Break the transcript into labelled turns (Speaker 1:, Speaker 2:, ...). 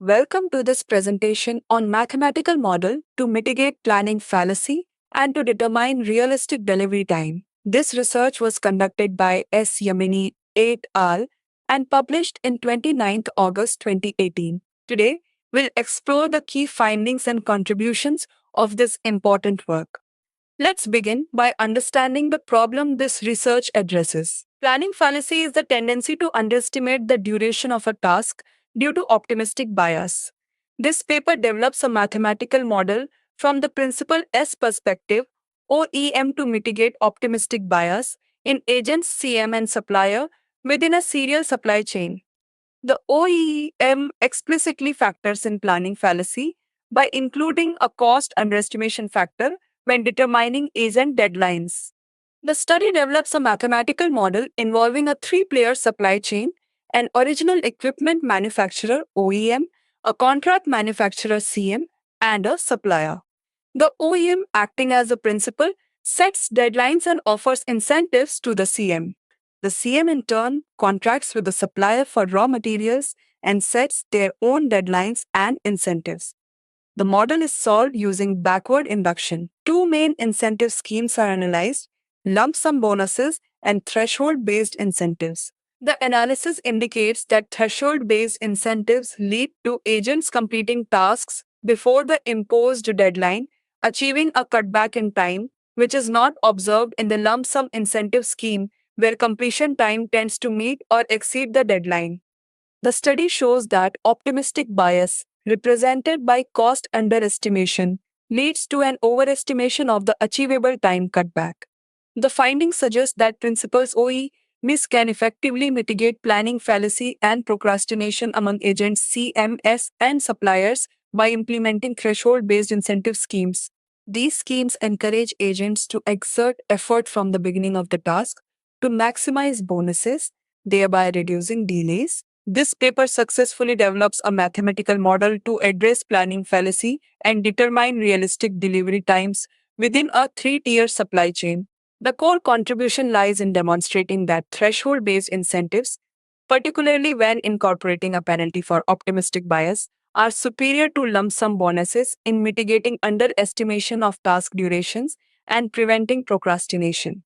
Speaker 1: Welcome to this presentation on mathematical model to mitigate planning fallacy and to determine realistic delivery time. This research was conducted by S. Yamini et al. And published in 29th August 2018. Today, we'll explore the key findings and contributions of this important work. Let's begin by understanding the problem this research addresses. Planning fallacy is the tendency to underestimate the duration of a task due to optimistic bias. This paper develops a mathematical model from the principal S perspective, OEM, to mitigate optimistic bias in agents, CM, and supplier within a serial supply chain. The OEM explicitly factors in planning fallacy by including a cost underestimation factor when determining agent deadlines. The study develops a mathematical model involving a three-player supply chain: an original equipment manufacturer (OEM), a contract manufacturer (CM), and a supplier. The OEM, acting as a principal, sets deadlines and offers incentives to the CM. The CM in turn contracts with the supplier for raw materials and sets their own deadlines and incentives. The model is solved using backward induction. Two main incentive schemes are analyzed: lump sum bonuses and threshold based incentives. The analysis indicates that threshold based incentives lead to agents completing tasks before the imposed deadline, achieving a cutback in time, which is not observed in the lump sum incentive scheme, where completion time tends to meet or exceed the deadline. The study shows that optimistic bias, represented by cost underestimation, leads to an overestimation of the achievable time cutback. The findings suggest that principals OEMs can effectively mitigate planning fallacy and procrastination among agents, CMS, and suppliers by implementing threshold based incentive schemes. These schemes encourage agents to exert effort from the beginning of the task to maximize bonuses, thereby reducing delays. This paper successfully develops a mathematical model to address planning fallacy and determine realistic delivery times within a three-tier supply chain. The core contribution lies in demonstrating that threshold based incentives, particularly when incorporating a penalty for optimistic bias, are superior to lump sum bonuses in mitigating underestimation of task durations and preventing procrastination.